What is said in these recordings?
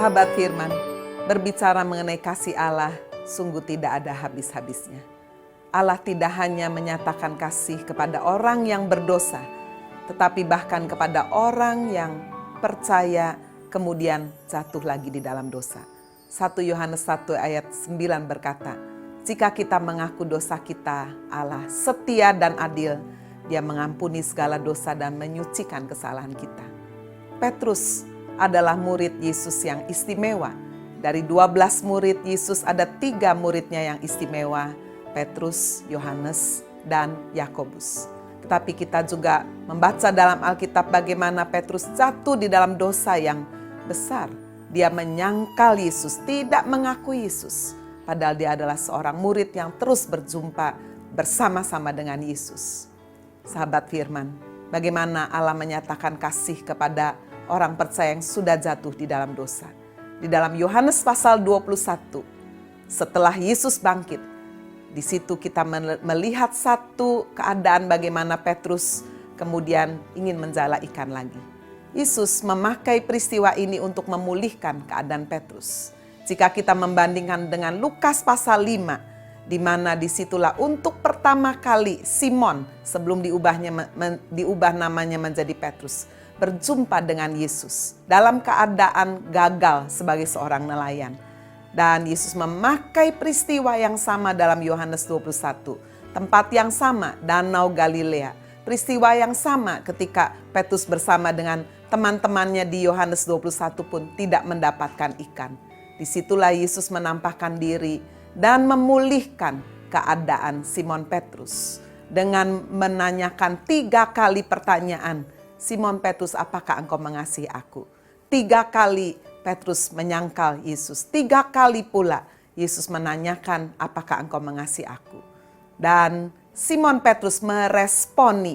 Sahabat firman, berbicara mengenai kasih Allah sungguh tidak ada habis-habisnya. Allah tidak hanya menyatakan kasih kepada orang yang berdosa, tetapi bahkan kepada orang yang percaya kemudian jatuh lagi di dalam dosa. 1 Yohanes 1 ayat 9 berkata, jika kita mengaku dosa kita, Allah setia dan adil. Dia mengampuni segala dosa dan menyucikan kesalahan kita. Petrus adalah murid Yesus yang istimewa. Dari 12 murid Yesus ada 3 muridnya yang istimewa, Petrus, Yohanes, dan Yakobus. Tetapi kita juga membaca dalam Alkitab bagaimana Petrus jatuh di dalam dosa yang besar. Dia menyangkal Yesus, tidak mengakui Yesus. Padahal dia adalah seorang murid yang terus berjumpa bersama-sama dengan Yesus. Sahabat firman, bagaimana Allah menyatakan kasih kepada orang percaya yang sudah jatuh di dalam dosa. Di dalam Yohanes pasal 21, setelah Yesus bangkit, di situ kita melihat satu keadaan bagaimana Petrus kemudian ingin menjala ikan lagi. Yesus memakai peristiwa ini untuk memulihkan keadaan Petrus. Jika kita membandingkan dengan Lukas pasal 5, di mana disitulah untuk pertama kali Simon sebelum diubah namanya menjadi Petrus, berjumpa dengan Yesus dalam keadaan gagal sebagai seorang nelayan. Dan Yesus memakai peristiwa yang sama dalam Yohanes 21. Tempat yang sama, Danau Galilea. Peristiwa yang sama ketika Petrus bersama dengan teman-temannya di Yohanes 21 pun tidak mendapatkan ikan. Disitulah Yesus menampakkan diri dan memulihkan keadaan Simon Petrus. Dengan menanyakan 3 kali pertanyaan, Simon Petrus, apakah engkau mengasihi aku? 3 kali Petrus menyangkal Yesus. 3 kali pula Yesus menanyakan, apakah engkau mengasihi aku? Dan Simon Petrus meresponi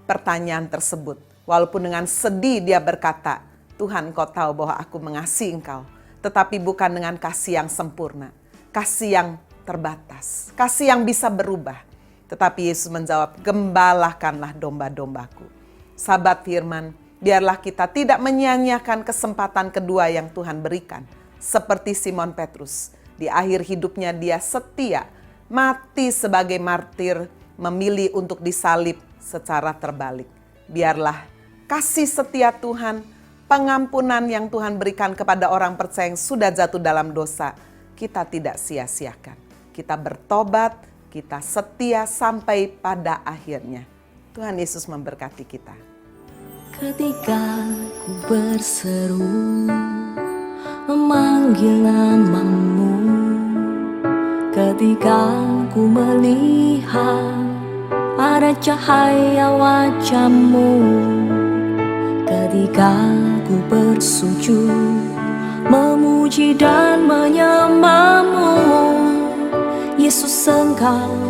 pertanyaan tersebut. Walaupun dengan sedih dia berkata, Tuhan, engkau tahu bahwa aku mengasihi engkau. Tetapi bukan dengan kasih yang sempurna. Kasih yang terbatas. Kasih yang bisa berubah. Tetapi Yesus menjawab, gembalakanlah domba-dombaku. Sahabat firman, biarlah kita tidak menyia-nyiakan kesempatan kedua yang Tuhan berikan. Seperti Simon Petrus, di akhir hidupnya dia setia, mati sebagai martir, memilih untuk disalib secara terbalik. Biarlah kasih setia Tuhan, pengampunan yang Tuhan berikan kepada orang percaya yang sudah jatuh dalam dosa, kita tidak sia-siakan. Kita bertobat, kita setia sampai pada akhirnya. Tuhan Yesus memberkati kita. Ketika ku berseru, memanggil namamu, ketika ku melihat ada cahaya wajahmu, ketika ku bersujud, memuji dan menyembahmu, Yesus engkau